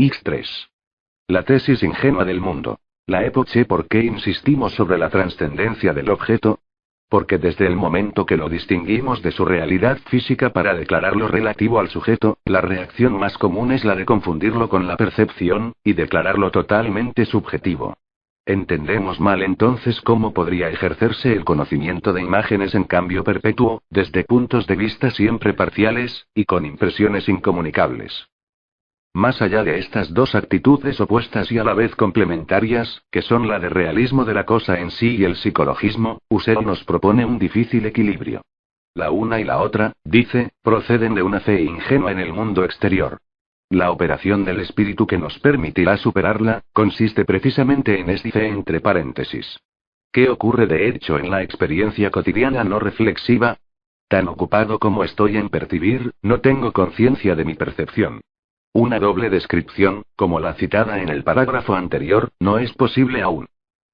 X3. La tesis ingenua del mundo. La epoche. ¿Por qué insistimos sobre la trascendencia del objeto? Porque desde el momento que lo distinguimos de su realidad física para declararlo relativo al sujeto, la reacción más común es la de confundirlo con la percepción, y declararlo totalmente subjetivo. Entendemos mal entonces cómo podría ejercerse el conocimiento de imágenes en cambio perpetuo, desde puntos de vista siempre parciales, y con impresiones incomunicables. Más allá de estas dos actitudes opuestas y a la vez complementarias, que son la de realismo de la cosa en sí y el psicologismo, Husserl nos propone un difícil equilibrio. La una y la otra, dice, proceden de una fe ingenua en el mundo exterior. La operación del espíritu que nos permitirá superarla, consiste precisamente en esta fe entre paréntesis. ¿Qué ocurre de hecho en la experiencia cotidiana no reflexiva? Tan ocupado como estoy en percibir, no tengo conciencia de mi percepción. Una doble descripción, como la citada en el parágrafo anterior, no es posible aún.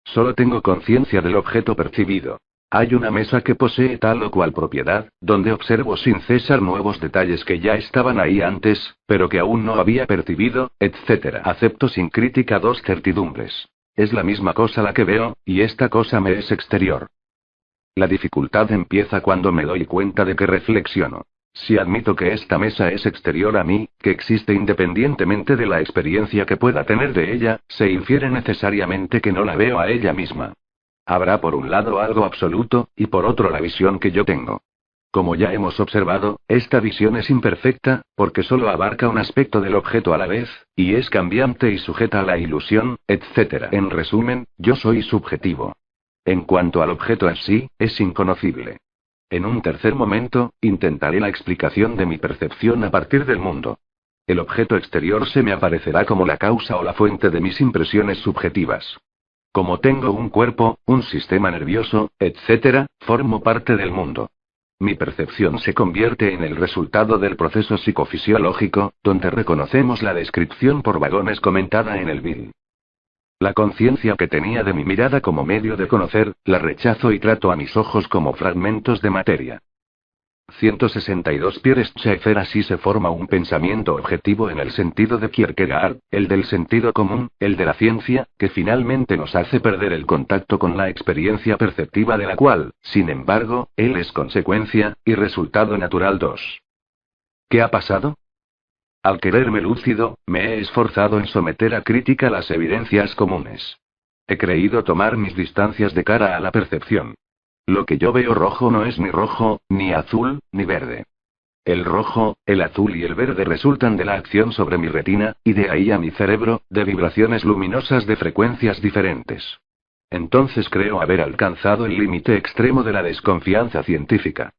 Solo tengo conciencia del objeto percibido. Hay una mesa que posee tal o cual propiedad, donde observo sin cesar nuevos detalles que ya estaban ahí antes, pero que aún no había percibido, etc. Acepto sin crítica dos certidumbres. Es la misma cosa la que veo, y esta cosa me es exterior. La dificultad empieza cuando me doy cuenta de que reflexiono. Si admito que esta mesa es exterior a mí, que existe independientemente de la experiencia que pueda tener de ella, se infiere necesariamente que no la veo a ella misma. Habrá por un lado algo absoluto, y por otro la visión que yo tengo. Como ya hemos observado, esta visión es imperfecta, porque solo abarca un aspecto del objeto a la vez, y es cambiante y sujeta a la ilusión, etc. En resumen, yo soy subjetivo. En cuanto al objeto en sí, es inconocible. En un tercer momento, intentaré la explicación de mi percepción a partir del mundo. El objeto exterior se me aparecerá como la causa o la fuente de mis impresiones subjetivas. Como tengo un cuerpo, un sistema nervioso, etc., formo parte del mundo. Mi percepción se convierte en el resultado del proceso psicofisiológico, donde reconocemos la descripción por vagones comentada en el Bill. La conciencia que tenía de mi mirada como medio de conocer, la rechazo y trato a mis ojos como fragmentos de materia. 162 Pierre Schaeffer. Así se forma un pensamiento objetivo en el sentido de Kierkegaard, el del sentido común, el de la ciencia, que finalmente nos hace perder el contacto con la experiencia perceptiva de la cual, sin embargo, él es consecuencia, y resultado natural. 2. ¿Qué ha pasado? Al quererme lúcido, me he esforzado en someter a crítica las evidencias comunes. He creído tomar mis distancias de cara a la percepción. Lo que yo veo rojo no es ni rojo, ni azul, ni verde. El rojo, el azul y el verde resultan de la acción sobre mi retina, y de ahí a mi cerebro, de vibraciones luminosas de frecuencias diferentes. Entonces creo haber alcanzado el límite extremo de la desconfianza científica.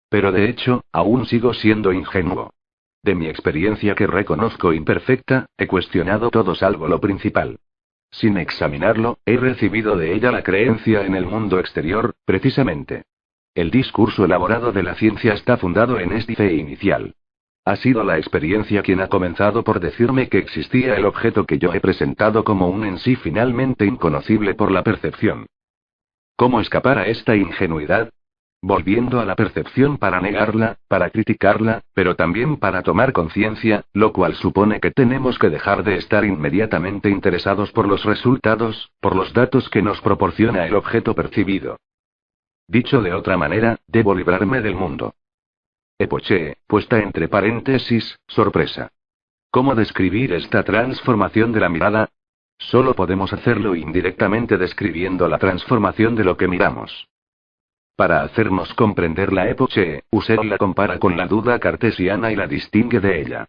Pero de hecho, aún sigo siendo ingenuo. De mi experiencia que reconozco imperfecta, he cuestionado todo salvo lo principal. Sin examinarlo, he recibido de ella la creencia en el mundo exterior, precisamente. El discurso elaborado de la ciencia está fundado en esta fe inicial. Ha sido la experiencia quien ha comenzado por decirme que existía el objeto que yo he presentado como un en sí finalmente inconocible por la percepción. ¿Cómo escapar a esta ingenuidad? Volviendo a la percepción para negarla, para criticarla, pero también para tomar conciencia, lo cual supone que tenemos que dejar de estar inmediatamente interesados por los resultados, por los datos que nos proporciona el objeto percibido. Dicho de otra manera, debo librarme del mundo. Epoche, puesta entre paréntesis, sorpresa. ¿Cómo describir esta transformación de la mirada? Solo podemos hacerlo indirectamente describiendo la transformación de lo que miramos. Para hacernos comprender la epoche, Husserl la compara con la duda cartesiana y la distingue de ella.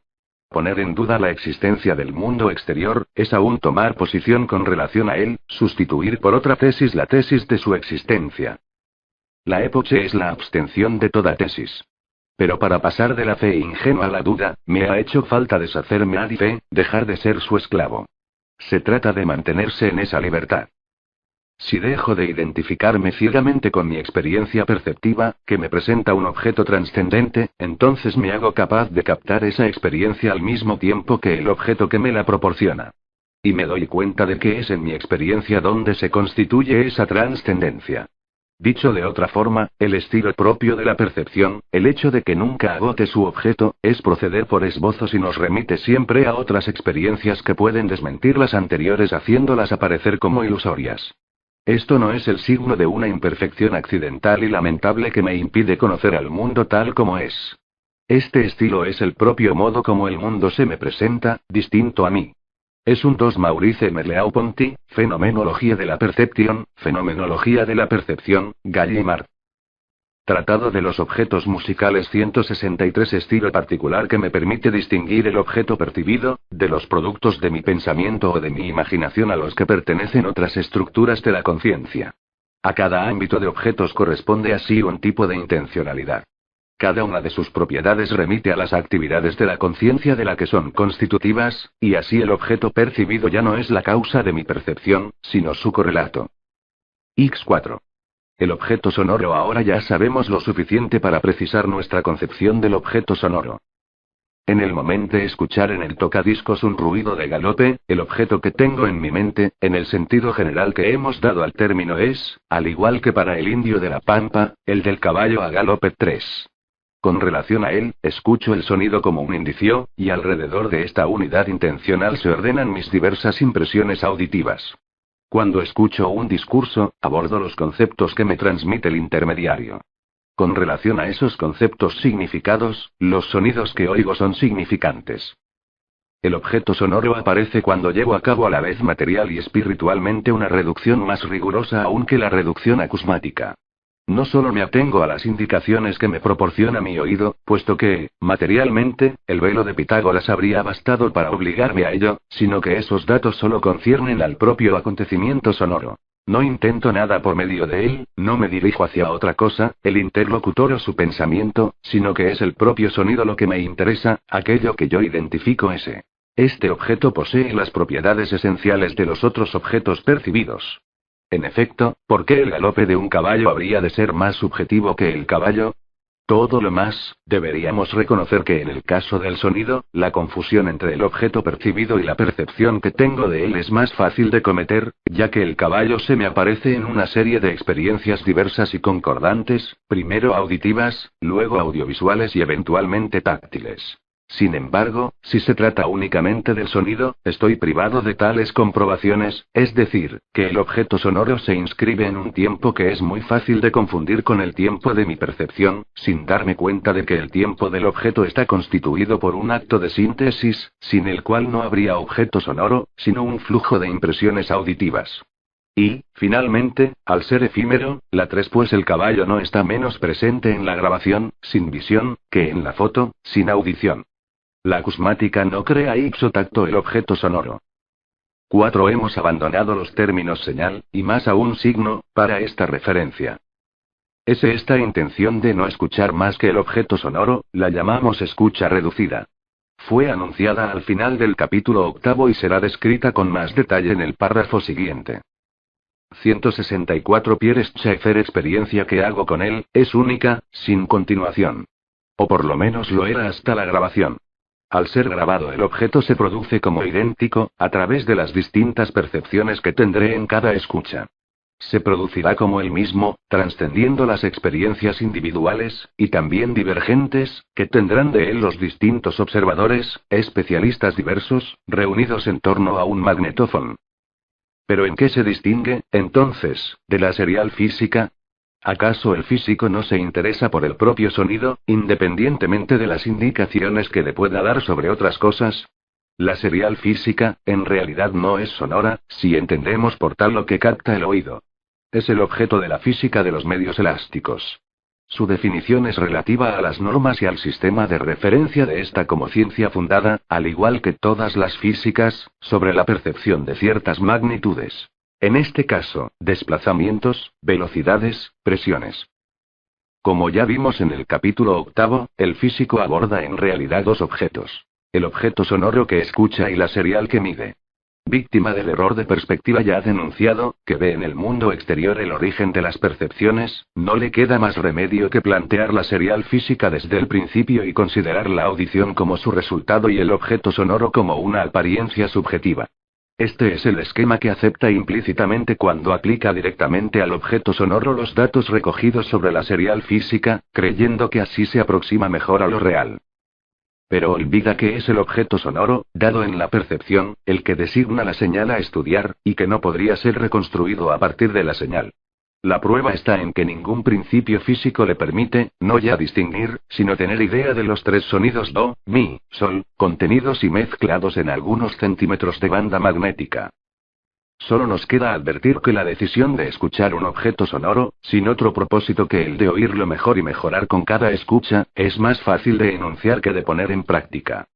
Poner en duda la existencia del mundo exterior, es aún tomar posición con relación a él, sustituir por otra tesis la tesis de su existencia. La epoche es la abstención de toda tesis. Pero para pasar de la fe ingenua a la duda, me ha hecho falta deshacerme a la fe, dejar de ser su esclavo. Se trata de mantenerse en esa libertad. Si dejo de identificarme ciegamente con mi experiencia perceptiva, que me presenta un objeto trascendente, entonces me hago capaz de captar esa experiencia al mismo tiempo que el objeto que me la proporciona. Y me doy cuenta de que es en mi experiencia donde se constituye esa trascendencia. Dicho de otra forma, el estilo propio de la percepción, el hecho de que nunca agote su objeto, es proceder por esbozos y nos remite siempre a otras experiencias que pueden desmentir las anteriores haciéndolas aparecer como ilusorias. Esto no es el signo de una imperfección accidental y lamentable que me impide conocer al mundo tal como es. Este estilo es el propio modo como el mundo se me presenta, distinto a mí. Es un 2 Maurice Merleau-Ponty, Fenomenología de la Percepción, Fenomenología de la Percepción, Gallimard. Tratado de los objetos musicales 163 estilo particular que me permite distinguir el objeto percibido, de los productos de mi pensamiento o de mi imaginación a los que pertenecen otras estructuras de la conciencia. A cada ámbito de objetos corresponde así un tipo de intencionalidad. Cada una de sus propiedades remite a las actividades de la conciencia de la que son constitutivas, y así el objeto percibido ya no es la causa de mi percepción, sino su correlato. X4. El objeto sonoro. Ahora ya sabemos lo suficiente para precisar nuestra concepción del objeto sonoro. En el momento de escuchar en el tocadiscos un ruido de galope, el objeto que tengo en mi mente, en el sentido general que hemos dado al término es, al igual que para el indio de la pampa, el del caballo a galope 3. Con relación a él, escucho el sonido como un indicio, y alrededor de esta unidad intencional se ordenan mis diversas impresiones auditivas. Cuando escucho un discurso, abordo los conceptos que me transmite el intermediario. Con relación a esos conceptos significados, los sonidos que oigo son significantes. El objeto sonoro aparece cuando llevo a cabo a la vez material y espiritualmente una reducción más rigurosa aún que la reducción acusmática. No solo me atengo a las indicaciones que me proporciona mi oído, puesto que, materialmente, el velo de Pitágoras habría bastado para obligarme a ello, sino que esos datos solo conciernen al propio acontecimiento sonoro. No intento nada por medio de él, no me dirijo hacia otra cosa, el interlocutor o su pensamiento, sino que es el propio sonido lo que me interesa, aquello que yo identifico ese. Este objeto posee las propiedades esenciales de los otros objetos percibidos. En efecto, ¿por qué el galope de un caballo habría de ser más subjetivo que el caballo? Todo lo más, deberíamos reconocer que en el caso del sonido, la confusión entre el objeto percibido y la percepción que tengo de él es más fácil de cometer, ya que el caballo se me aparece en una serie de experiencias diversas y concordantes, primero auditivas, luego audiovisuales y eventualmente táctiles. Sin embargo, si se trata únicamente del sonido, estoy privado de tales comprobaciones, es decir, que el objeto sonoro se inscribe en un tiempo que es muy fácil de confundir con el tiempo de mi percepción, sin darme cuenta de que el tiempo del objeto está constituido por un acto de síntesis, sin el cual no habría objeto sonoro, sino un flujo de impresiones auditivas. Y, finalmente, al ser efímero, la 3 pues el caballo no está menos presente en la grabación, sin visión, que en la foto, sin audición. La acusmática no crea ipso tacto el objeto sonoro. 4. Hemos abandonado los términos señal, y más aún signo, para esta referencia. Es esta intención de no escuchar más que el objeto sonoro, la llamamos escucha reducida. Fue anunciada al final del capítulo 8 y será descrita con más detalle en el párrafo siguiente. 164 Pierre Schaeffer. Experiencia que hago con él, es única, sin continuación. O por lo menos lo era hasta la grabación. Al ser grabado el objeto se produce como idéntico, a través de las distintas percepciones que tendré en cada escucha. Se producirá como el mismo, trascendiendo las experiencias individuales, y también divergentes, que tendrán de él los distintos observadores, especialistas diversos, reunidos en torno a un magnetófono. ¿Pero en qué se distingue, entonces, de la serial física? ¿Acaso el físico no se interesa por el propio sonido, independientemente de las indicaciones que le pueda dar sobre otras cosas? La serial física, en realidad no es sonora, si entendemos por tal lo que capta el oído. Es el objeto de la física de los medios elásticos. Su definición es relativa a las normas y al sistema de referencia de esta como ciencia fundada, al igual que todas las físicas, sobre la percepción de ciertas magnitudes. En este caso, desplazamientos, velocidades, presiones. Como ya vimos en el capítulo 8, el físico aborda en realidad dos objetos. El objeto sonoro que escucha y la serial que mide. Víctima del error de perspectiva ya denunciado, que ve en el mundo exterior el origen de las percepciones, no le queda más remedio que plantear la serial física desde el principio y considerar la audición como su resultado y el objeto sonoro como una apariencia subjetiva. Este es el esquema que acepta implícitamente cuando aplica directamente al objeto sonoro los datos recogidos sobre la serial física, creyendo que así se aproxima mejor a lo real. Pero olvida que es el objeto sonoro, dado en la percepción, el que designa la señal a estudiar, y que no podría ser reconstruido a partir de la señal. La prueba está en que ningún principio físico le permite, no ya distinguir, sino tener idea de los tres sonidos do, mi, sol, contenidos y mezclados en algunos centímetros de banda magnética. Solo nos queda advertir que la decisión de escuchar un objeto sonoro, sin otro propósito que el de oírlo mejor y mejorar con cada escucha, es más fácil de enunciar que de poner en práctica.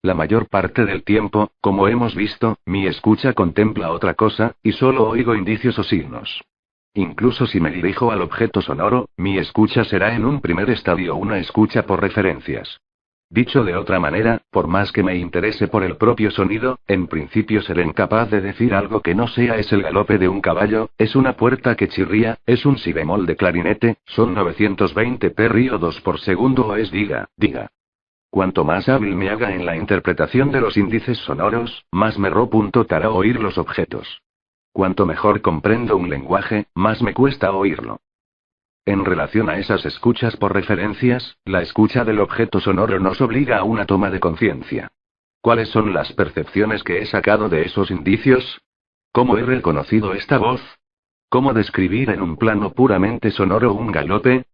La mayor parte del tiempo, como hemos visto, mi escucha contempla otra cosa, y solo oigo indicios o signos. Incluso si me dirijo al objeto sonoro, mi escucha será en un primer estadio una escucha por referencias. Dicho de otra manera, por más que me interese por el propio sonido, en principio seré incapaz de decir algo que no sea es el galope de un caballo, es una puerta que chirría, es un si bemol de clarinete, son 920 periodos por segundo o es diga. Cuanto más hábil me haga en la interpretación de los índices sonoros, más me repuntará oír los objetos. Cuanto mejor comprendo un lenguaje, más me cuesta oírlo. En relación a esas escuchas por referencias, la escucha del objeto sonoro nos obliga a una toma de conciencia. ¿Cuáles son las percepciones que he sacado de esos indicios? ¿Cómo he reconocido esta voz? ¿Cómo describir en un plano puramente sonoro un galope?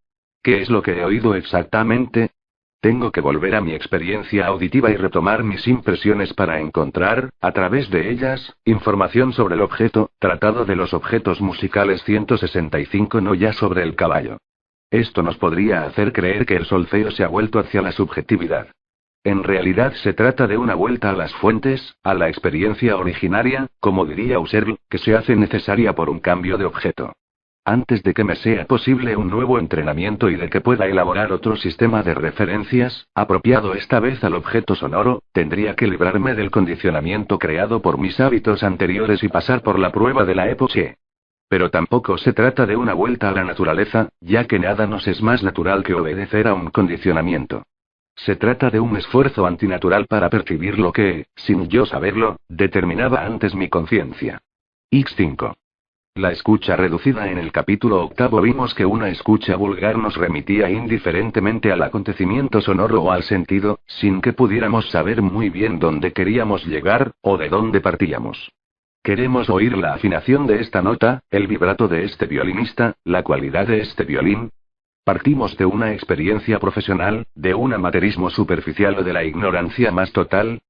¿Qué es lo que he oído exactamente? Tengo que volver a mi experiencia auditiva y retomar mis impresiones para encontrar, a través de ellas, información sobre el objeto, Tratado de los Objetos Musicales 165 no ya sobre el caballo. Esto nos podría hacer creer que el solfeo se ha vuelto hacia la subjetividad. En realidad se trata de una vuelta a las fuentes, a la experiencia originaria, como diría Husserl, que se hace necesaria por un cambio de objeto. Antes de que me sea posible un nuevo entrenamiento y de que pueda elaborar otro sistema de referencias, apropiado esta vez al objeto sonoro, tendría que librarme del condicionamiento creado por mis hábitos anteriores y pasar por la prueba de la época. Pero tampoco se trata de una vuelta a la naturaleza, ya que nada nos es más natural que obedecer a un condicionamiento. Se trata de un esfuerzo antinatural para percibir lo que, sin yo saberlo, determinaba antes mi conciencia. X5. La escucha reducida. En el capítulo 8 vimos que una escucha vulgar nos remitía indiferentemente al acontecimiento sonoro o al sentido, sin que pudiéramos saber muy bien dónde queríamos llegar, o de dónde partíamos. Queremos oír la afinación de esta nota, el vibrato de este violinista, la cualidad de este violín. Partimos de una experiencia profesional, de un amateurismo superficial o de la ignorancia más total.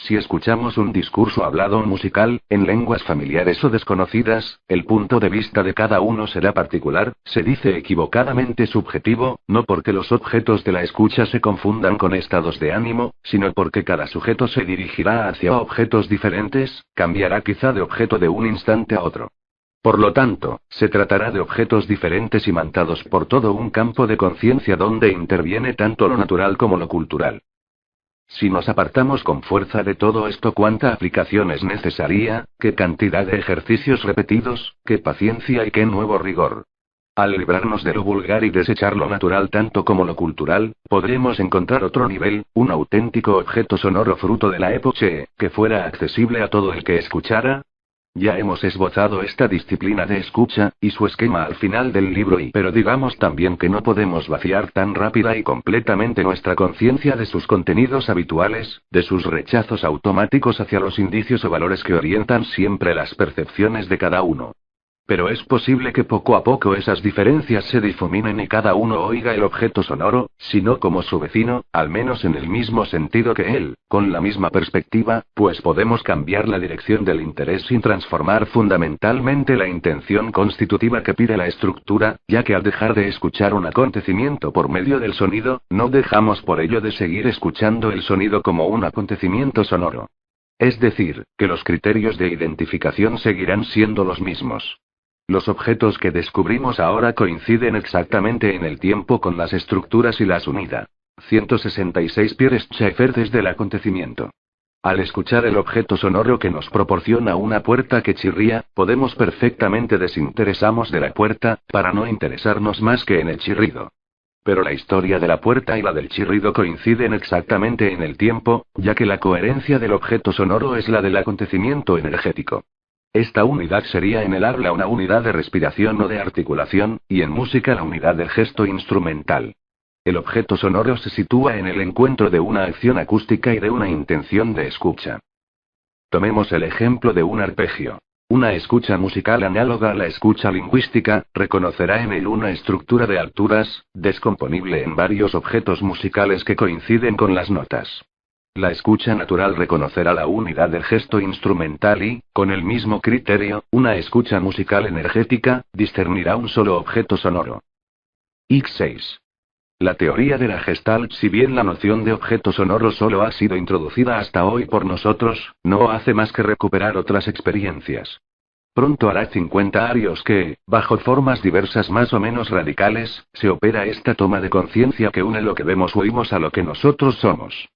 Si escuchamos un discurso hablado musical, en lenguas familiares o desconocidas, el punto de vista de cada uno será particular, se dice equivocadamente subjetivo, no porque los objetos de la escucha se confundan con estados de ánimo, sino porque cada sujeto se dirigirá hacia objetos diferentes, cambiará quizá de objeto de un instante a otro. Por lo tanto, se tratará de objetos diferentes imantados por todo un campo de conciencia donde interviene tanto lo natural como lo cultural. Si nos apartamos con fuerza de todo esto, ¿cuánta aplicación es necesaria? ¿Qué cantidad de ejercicios repetidos? ¿Qué paciencia y qué nuevo rigor? Al librarnos de lo vulgar y desechar lo natural tanto como lo cultural, podremos encontrar otro nivel, un auténtico objeto sonoro fruto de la época, que fuera accesible a todo el que escuchara. Ya hemos esbozado esta disciplina de escucha, y su esquema al final del libro pero digamos también que no podemos vaciar tan rápida y completamente nuestra conciencia de sus contenidos habituales, de sus rechazos automáticos hacia los indicios o valores que orientan siempre las percepciones de cada uno. Pero es posible que poco a poco esas diferencias se difuminen y cada uno oiga el objeto sonoro, si no como su vecino, al menos en el mismo sentido que él, con la misma perspectiva, pues podemos cambiar la dirección del interés sin transformar fundamentalmente la intención constitutiva que pide la estructura, ya que al dejar de escuchar un acontecimiento por medio del sonido, no dejamos por ello de seguir escuchando el sonido como un acontecimiento sonoro. Es decir, que los criterios de identificación seguirán siendo los mismos. Los objetos que descubrimos ahora coinciden exactamente en el tiempo con las estructuras y las unidades. 166 Pierre Schaeffer desde el acontecimiento. Al escuchar el objeto sonoro que nos proporciona una puerta que chirría, podemos perfectamente desinteresarnos de la puerta, para no interesarnos más que en el chirrido. Pero la historia de la puerta y la del chirrido coinciden exactamente en el tiempo, ya que la coherencia del objeto sonoro es la del acontecimiento energético. Esta unidad sería en el habla una unidad de respiración o de articulación, y en música la unidad del gesto instrumental. El objeto sonoro se sitúa en el encuentro de una acción acústica y de una intención de escucha. Tomemos el ejemplo de un arpegio. Una escucha musical análoga a la escucha lingüística, reconocerá en él una estructura de alturas, descomponible en varios objetos musicales que coinciden con las notas. La escucha natural reconocerá la unidad del gesto instrumental y, con el mismo criterio, una escucha musical energética, discernirá un solo objeto sonoro. X6. La teoría de la Gestalt, si bien la noción de objeto sonoro solo ha sido introducida hasta hoy por nosotros, no hace más que recuperar otras experiencias. Pronto hará 50 años que, bajo formas diversas más o menos radicales, se opera esta toma de conciencia que une lo que vemos o oímos a lo que nosotros somos.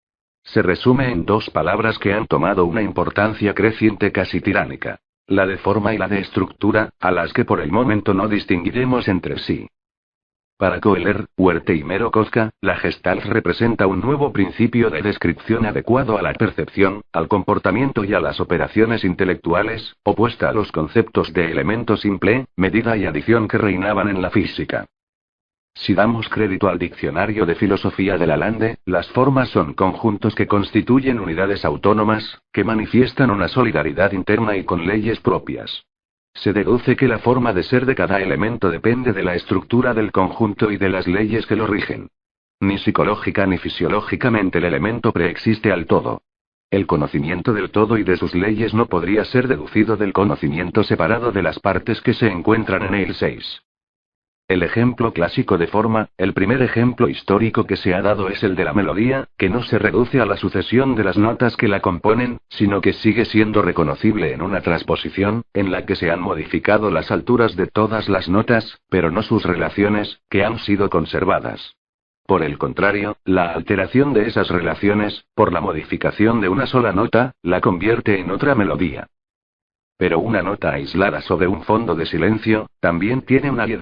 Se resume en dos palabras que han tomado una importancia creciente casi tiránica: la de forma y la de estructura, a las que por el momento no distinguiremos entre sí. Para Kohler, Huerte y Mero Kozka, la Gestalt representa un nuevo principio de descripción adecuado a la percepción, al comportamiento y a las operaciones intelectuales, opuesta a los conceptos de elemento simple, medida y adición que reinaban en la física. Si damos crédito al diccionario de filosofía de Lalande, las formas son conjuntos que constituyen unidades autónomas, que manifiestan una solidaridad interna y con leyes propias. Se deduce que la forma de ser de cada elemento depende de la estructura del conjunto y de las leyes que lo rigen. Ni psicológica ni fisiológicamente el elemento preexiste al todo. El conocimiento del todo y de sus leyes no podría ser deducido del conocimiento separado de las partes que se encuentran en él. 6. El ejemplo clásico de forma, el primer ejemplo histórico que se ha dado es el de la melodía, que no se reduce a la sucesión de las notas que la componen, sino que sigue siendo reconocible en una transposición, en la que se han modificado las alturas de todas las notas, pero no sus relaciones, que han sido conservadas. Por el contrario, la alteración de esas relaciones, por la modificación de una sola nota, la convierte en otra melodía. Pero una nota aislada sobre un fondo de silencio, también tiene una idea.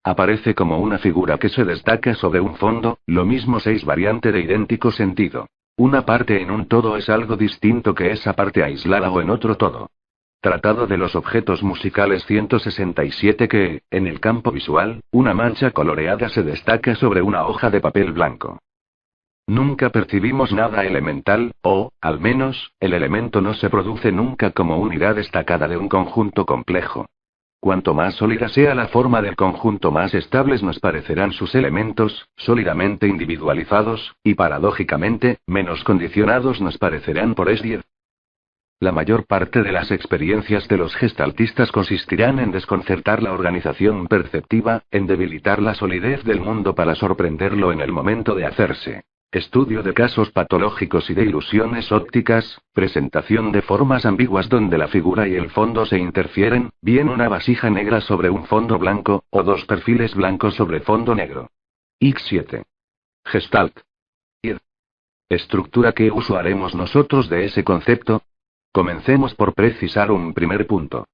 Aparece como una figura que se destaca sobre un fondo, lo mismo 6 variante de idéntico sentido. Una parte en un todo es algo distinto que esa parte aislada o en otro todo. Tratado de los objetos musicales 167 que, en el campo visual, una mancha coloreada se destaca sobre una hoja de papel blanco. Nunca percibimos nada elemental, o, al menos, el elemento no se produce nunca como unidad destacada de un conjunto complejo. Cuanto más sólida sea la forma del conjunto, más estables nos parecerán sus elementos, sólidamente individualizados, y paradójicamente, menos condicionados nos parecerán por S10. La mayor parte de las experiencias de los gestaltistas consistirán en desconcertar la organización perceptiva, en debilitar la solidez del mundo para sorprenderlo en el momento de hacerse. Estudio de casos patológicos y de ilusiones ópticas, presentación de formas ambiguas donde la figura y el fondo se interfieren, bien una vasija negra sobre un fondo blanco, o dos perfiles blancos sobre fondo negro. X7. Gestalt. Estructura. ¿Qué uso haremos nosotros de ese concepto? Comencemos por precisar un primer punto.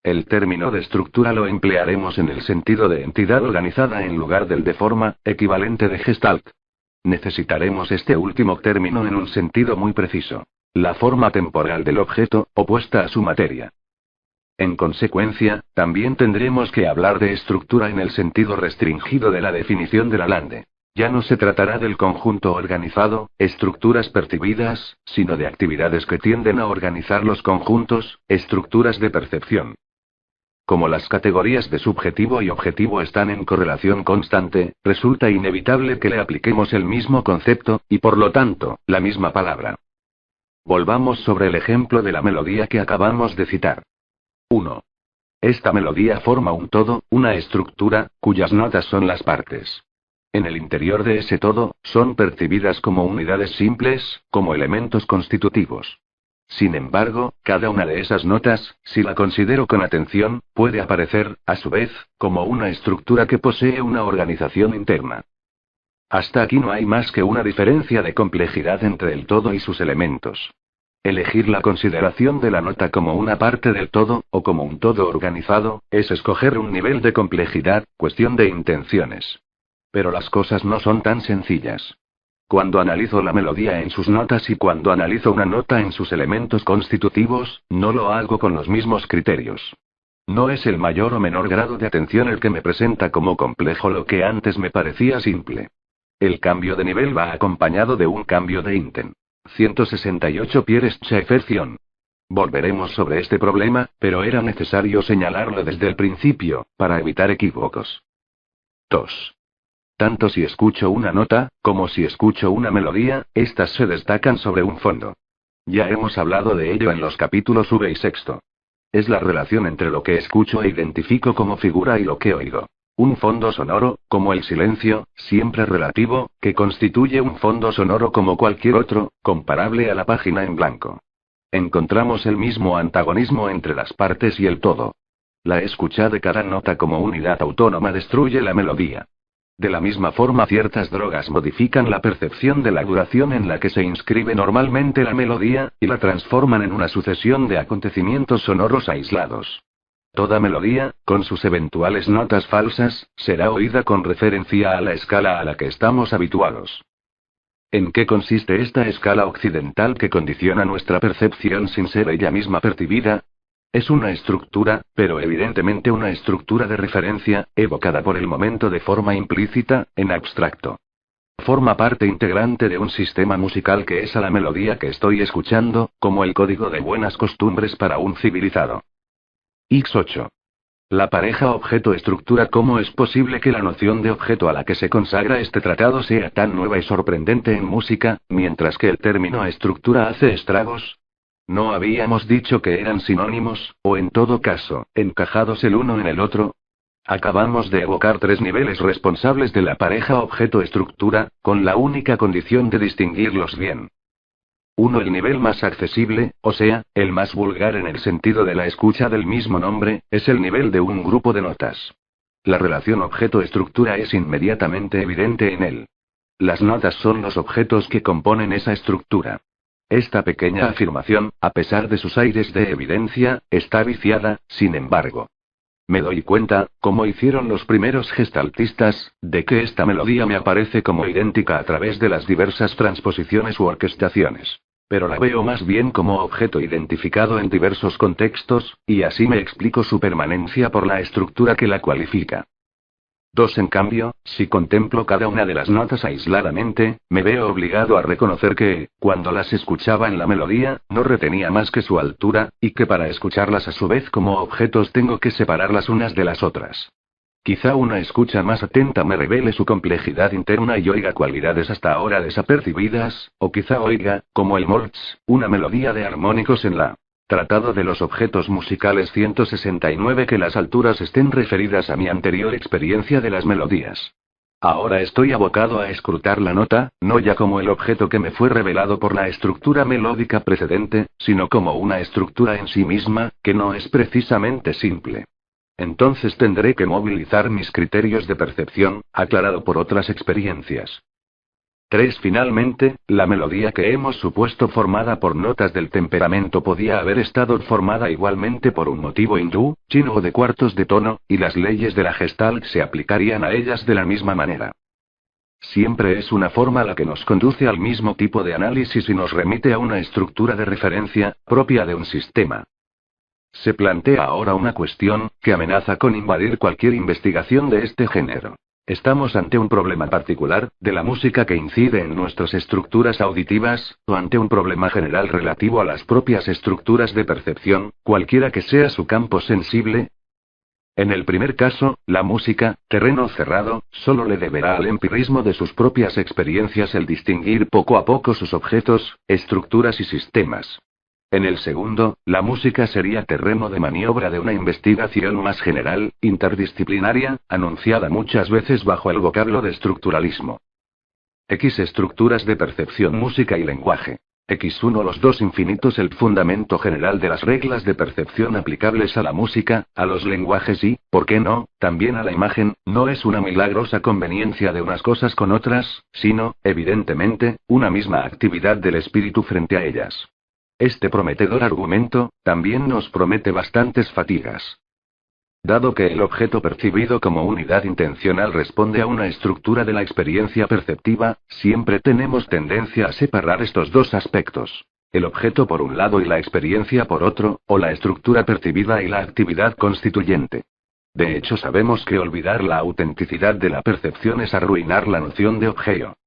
El término de estructura lo emplearemos en el sentido de entidad organizada en lugar del de forma, equivalente de Gestalt. Necesitaremos este último término en un sentido muy preciso: la forma temporal del objeto, opuesta a su materia. En consecuencia, también tendremos que hablar de estructura en el sentido restringido de la definición de Lalande. Ya no se tratará del conjunto organizado, estructuras percibidas, sino de actividades que tienden a organizar los conjuntos, estructuras de percepción. Como las categorías de subjetivo y objetivo están en correlación constante, resulta inevitable que le apliquemos el mismo concepto, y por lo tanto, la misma palabra. Volvamos sobre el ejemplo de la melodía que acabamos de citar. 1. Esta melodía forma un todo, una estructura, cuyas notas son las partes. En el interior de ese todo, son percibidas como unidades simples, como elementos constitutivos. Sin embargo, cada una de esas notas, si la considero con atención, puede aparecer, a su vez, como una estructura que posee una organización interna. Hasta aquí no hay más que una diferencia de complejidad entre el todo y sus elementos. Elegir la consideración de la nota como una parte del todo, o como un todo organizado, es escoger un nivel de complejidad, cuestión de intenciones. Pero las cosas no son tan sencillas. Cuando analizo la melodía en sus notas y cuando analizo una nota en sus elementos constitutivos, no lo hago con los mismos criterios. No es el mayor o menor grado de atención el que me presenta como complejo lo que antes me parecía simple. El cambio de nivel va acompañado de un cambio de inten. 168 Pierre-Schaeffer-Zion. Volveremos sobre este problema, pero era necesario señalarlo desde el principio, para evitar equívocos. 2. Tanto si escucho una nota, como si escucho una melodía, estas se destacan sobre un fondo. Ya hemos hablado de ello en los capítulos V y VI. Es la relación entre lo que escucho e identifico como figura y lo que oigo. Un fondo sonoro, como el silencio, siempre relativo, que constituye un fondo sonoro como cualquier otro, comparable a la página en blanco. Encontramos el mismo antagonismo entre las partes y el todo. La escucha de cada nota como unidad autónoma destruye la melodía. De la misma forma, ciertas drogas modifican la percepción de la duración en la que se inscribe normalmente la melodía, y la transforman en una sucesión de acontecimientos sonoros aislados. Toda melodía, con sus eventuales notas falsas, será oída con referencia a la escala a la que estamos habituados. ¿En qué consiste esta escala occidental que condiciona nuestra percepción sin ser ella misma percibida? Es una estructura, pero evidentemente una estructura de referencia, evocada por el momento de forma implícita, en abstracto. Forma parte integrante de un sistema musical que es a la melodía que estoy escuchando, como el código de buenas costumbres para un civilizado. X8. La pareja objeto-estructura. ¿Cómo es posible que la noción de objeto a la que se consagra este tratado sea tan nueva y sorprendente en música, mientras que el término estructura hace estragos? ¿No habíamos dicho que eran sinónimos, o en todo caso, encajados el uno en el otro? Acabamos de evocar tres niveles responsables de la pareja objeto-estructura, con la única condición de distinguirlos bien. 1. El nivel más accesible, o sea, el más vulgar en el sentido de la escucha del mismo nombre, es el nivel de un grupo de notas. La relación objeto-estructura es inmediatamente evidente en él. Las notas son los objetos que componen esa estructura. Esta pequeña afirmación, a pesar de sus aires de evidencia, está viciada, sin embargo. Me doy cuenta, como hicieron los primeros gestaltistas, de que esta melodía me aparece como idéntica a través de las diversas transposiciones u orquestaciones. Pero la veo más bien como objeto identificado en diversos contextos, y así me explico su permanencia por la estructura que la cualifica. 2. En cambio, si contemplo cada una de las notas aisladamente, me veo obligado a reconocer que, cuando las escuchaba en la melodía, no retenía más que su altura, y que para escucharlas a su vez como objetos tengo que separarlas unas de las otras. Quizá una escucha más atenta me revele su complejidad interna y oiga cualidades hasta ahora desapercibidas, o quizá oiga, como el Moltz, una melodía de armónicos en la Tratado de los objetos musicales 169 que las alturas estén referidas a mi anterior experiencia de las melodías. Ahora estoy abocado a escrutar la nota, no ya como el objeto que me fue revelado por la estructura melódica precedente, sino como una estructura en sí misma, que no es precisamente simple. Entonces tendré que movilizar mis criterios de percepción, aclarado por otras experiencias. 3. Finalmente, la melodía que hemos supuesto formada por notas del temperamento podía haber estado formada igualmente por un motivo hindú, chino o de cuartos de tono, y las leyes de la Gestalt se aplicarían a ellas de la misma manera. Siempre es una forma la que nos conduce al mismo tipo de análisis y nos remite a una estructura de referencia, propia de un sistema. Se plantea ahora una cuestión, que amenaza con invadir cualquier investigación de este género. ¿Estamos ante un problema particular, de la música que incide en nuestras estructuras auditivas, o ante un problema general relativo a las propias estructuras de percepción, cualquiera que sea su campo sensible? En el primer caso, la música, terreno cerrado, solo le deberá al empirismo de sus propias experiencias el distinguir poco a poco sus objetos, estructuras y sistemas. En el segundo, la música sería terreno de maniobra de una investigación más general, interdisciplinaria, anunciada muchas veces bajo el vocablo de estructuralismo. X. Estructuras de percepción, música y lenguaje. X1. Los dos infinitos. El fundamento general de las reglas de percepción aplicables a la música, a los lenguajes y, ¿por qué no?, también a la imagen, no es una milagrosa conveniencia de unas cosas con otras, sino, evidentemente, una misma actividad del espíritu frente a ellas. Este prometedor argumento, también nos promete bastantes fatigas. Dado que el objeto percibido como unidad intencional responde a una estructura de la experiencia perceptiva, siempre tenemos tendencia a separar estos dos aspectos. El objeto por un lado y la experiencia por otro, o la estructura percibida y la actividad constituyente. De hecho, sabemos que olvidar la autenticidad de la percepción es arruinar la noción de objeto.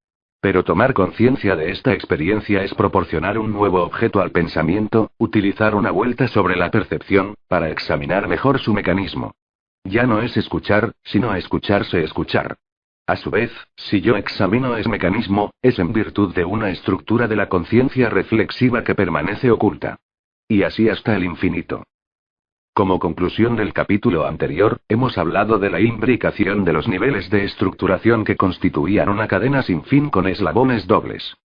Pero tomar conciencia de esta experiencia es proporcionar un nuevo objeto al pensamiento, utilizar una vuelta sobre la percepción, para examinar mejor su mecanismo. Ya no es escuchar, sino escucharse escuchar. A su vez, si yo examino ese mecanismo, es en virtud de una estructura de la conciencia reflexiva que permanece oculta. Y así hasta el infinito. Como conclusión del capítulo anterior, hemos hablado de la imbricación de los niveles de estructuración que constituían una cadena sin fin con eslabones dobles.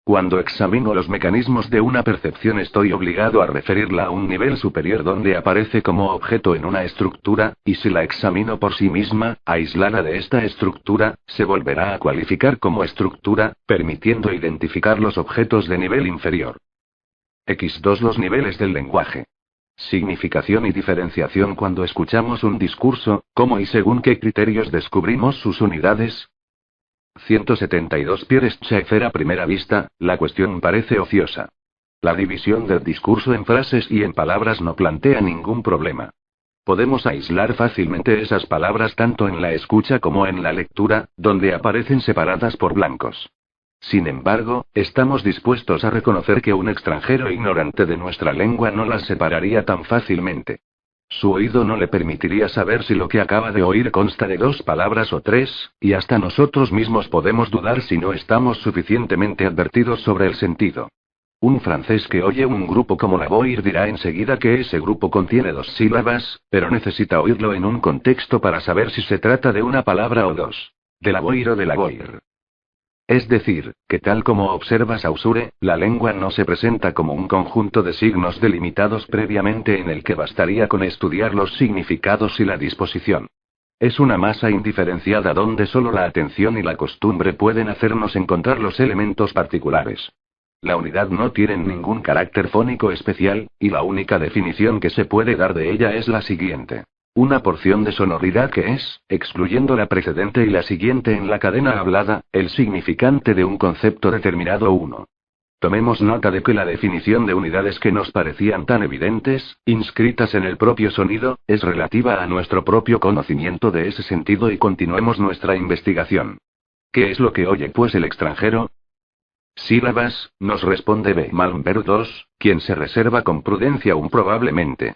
Cuando examino los mecanismos de una percepción estoy obligado a referirla a un nivel superior donde aparece como objeto en una estructura, y si la examino por sí misma, aislada de esta estructura, se volverá a cualificar como estructura, permitiendo identificar los objetos de nivel inferior. X2 Los niveles del lenguaje. Significación y diferenciación. Cuando escuchamos un discurso, ¿cómo y según qué criterios descubrimos sus unidades? 172 Pierre Schaeffer. A primera vista, la cuestión parece ociosa. La división del discurso en frases y en palabras no plantea ningún problema. Podemos aislar fácilmente esas palabras tanto en la escucha como en la lectura, donde aparecen separadas por blancos. Sin embargo, estamos dispuestos a reconocer que un extranjero ignorante de nuestra lengua no las separaría tan fácilmente. Su oído no le permitiría saber si lo que acaba de oír consta de 2 palabras o 3, y hasta nosotros mismos podemos dudar si no estamos suficientemente advertidos sobre el sentido. Un francés que oye un grupo como la Boire dirá enseguida que ese grupo contiene 2 sílabas, pero necesita oírlo en un contexto para saber si se trata de una palabra o 2. De la Boire o de la Boire. Es decir, que tal como observa Saussure, la lengua no se presenta como un conjunto de signos delimitados previamente en el que bastaría con estudiar los significados y la disposición. Es una masa indiferenciada donde solo la atención y la costumbre pueden hacernos encontrar los elementos particulares. La unidad no tiene ningún carácter fónico especial, y la única definición que se puede dar de ella es la siguiente. Una porción de sonoridad que es, excluyendo la precedente y la siguiente en la cadena hablada, el significante de un concepto determinado. 1. Tomemos nota de que la definición de unidades que nos parecían tan evidentes, inscritas en el propio sonido, es relativa a nuestro propio conocimiento de ese sentido y continuemos nuestra investigación. ¿Qué es lo que oye pues el extranjero? Sílabas, nos responde B. Malmberg 2, quien se reserva con prudencia un probablemente.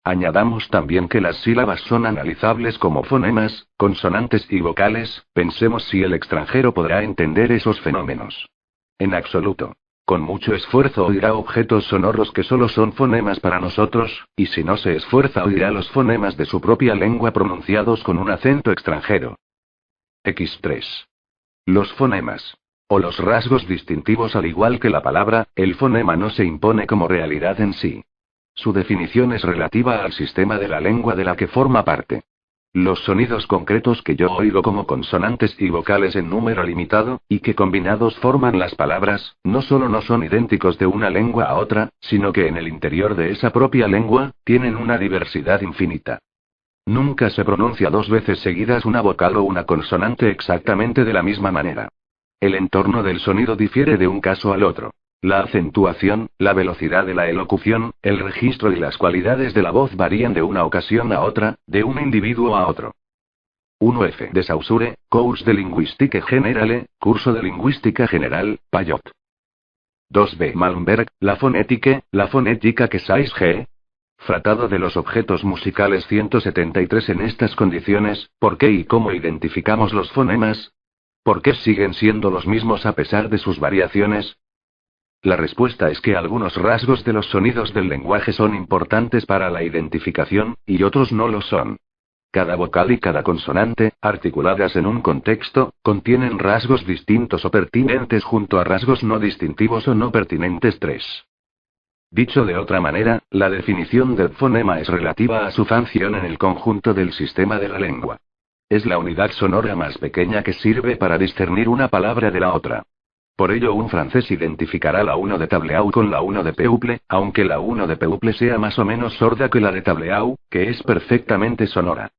Añadamos también que las sílabas son analizables como fonemas, consonantes y vocales, pensemos si el extranjero podrá entender esos fenómenos. En absoluto. Con mucho esfuerzo oirá objetos sonoros que solo son fonemas para nosotros, y si no se esfuerza oirá los fonemas de su propia lengua pronunciados con un acento extranjero. X3. Los fonemas. O los rasgos distintivos. Al igual que la palabra, el fonema no se impone como realidad en sí. Su definición es relativa al sistema de la lengua de la que forma parte. Los sonidos concretos que yo oigo como consonantes y vocales en número limitado, y que combinados forman las palabras, no solo no son idénticos de una lengua a otra, sino que en el interior de esa propia lengua, tienen una diversidad infinita. Nunca se pronuncia 2 veces seguidas una vocal o una consonante exactamente de la misma manera. El entorno del sonido difiere de un caso al otro. La acentuación, la velocidad de la elocución, el registro y las cualidades de la voz varían de una ocasión a otra, de un individuo a otro. 1F. De Saussure, Cours de Linguistique Générale, Curso de Lingüística General, Payot. 2B. Malmberg, la fonética que sais G. Tratado de los objetos musicales 173. En estas condiciones, ¿por qué y cómo identificamos los fonemas? ¿Por qué siguen siendo los mismos a pesar de sus variaciones? La respuesta es que algunos rasgos de los sonidos del lenguaje son importantes para la identificación, y otros no lo son. Cada vocal y cada consonante, articuladas en un contexto, contienen rasgos distintos o pertinentes junto a rasgos no distintivos o no pertinentes. 3. Dicho de otra manera, la definición del fonema es relativa a su función en el conjunto del sistema de la lengua. Es la unidad sonora más pequeña que sirve para discernir una palabra de la otra. Por ello un francés identificará la 1 de Tableau con la 1 de Peuple, aunque la 1 de Peuple sea más o menos sorda que la de Tableau, que es perfectamente sonora.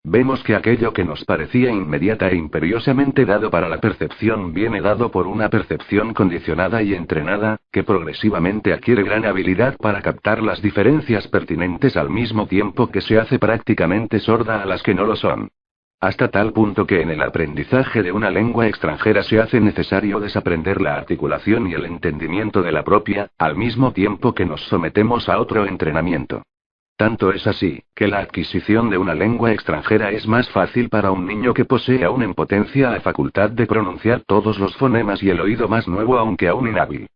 Vemos que aquello que nos parecía inmediata e imperiosamente dado para la percepción viene dado por una percepción condicionada y entrenada, que progresivamente adquiere gran habilidad para captar las diferencias pertinentes al mismo tiempo que se hace prácticamente sorda a las que no lo son. Hasta tal punto que en el aprendizaje de una lengua extranjera se hace necesario desaprender la articulación y el entendimiento de la propia, al mismo tiempo que nos sometemos a otro entrenamiento. Tanto es así, que la adquisición de una lengua extranjera es más fácil para un niño que posee aún en potencia la facultad de pronunciar todos los fonemas y el oído más nuevo aunque aún inhábil.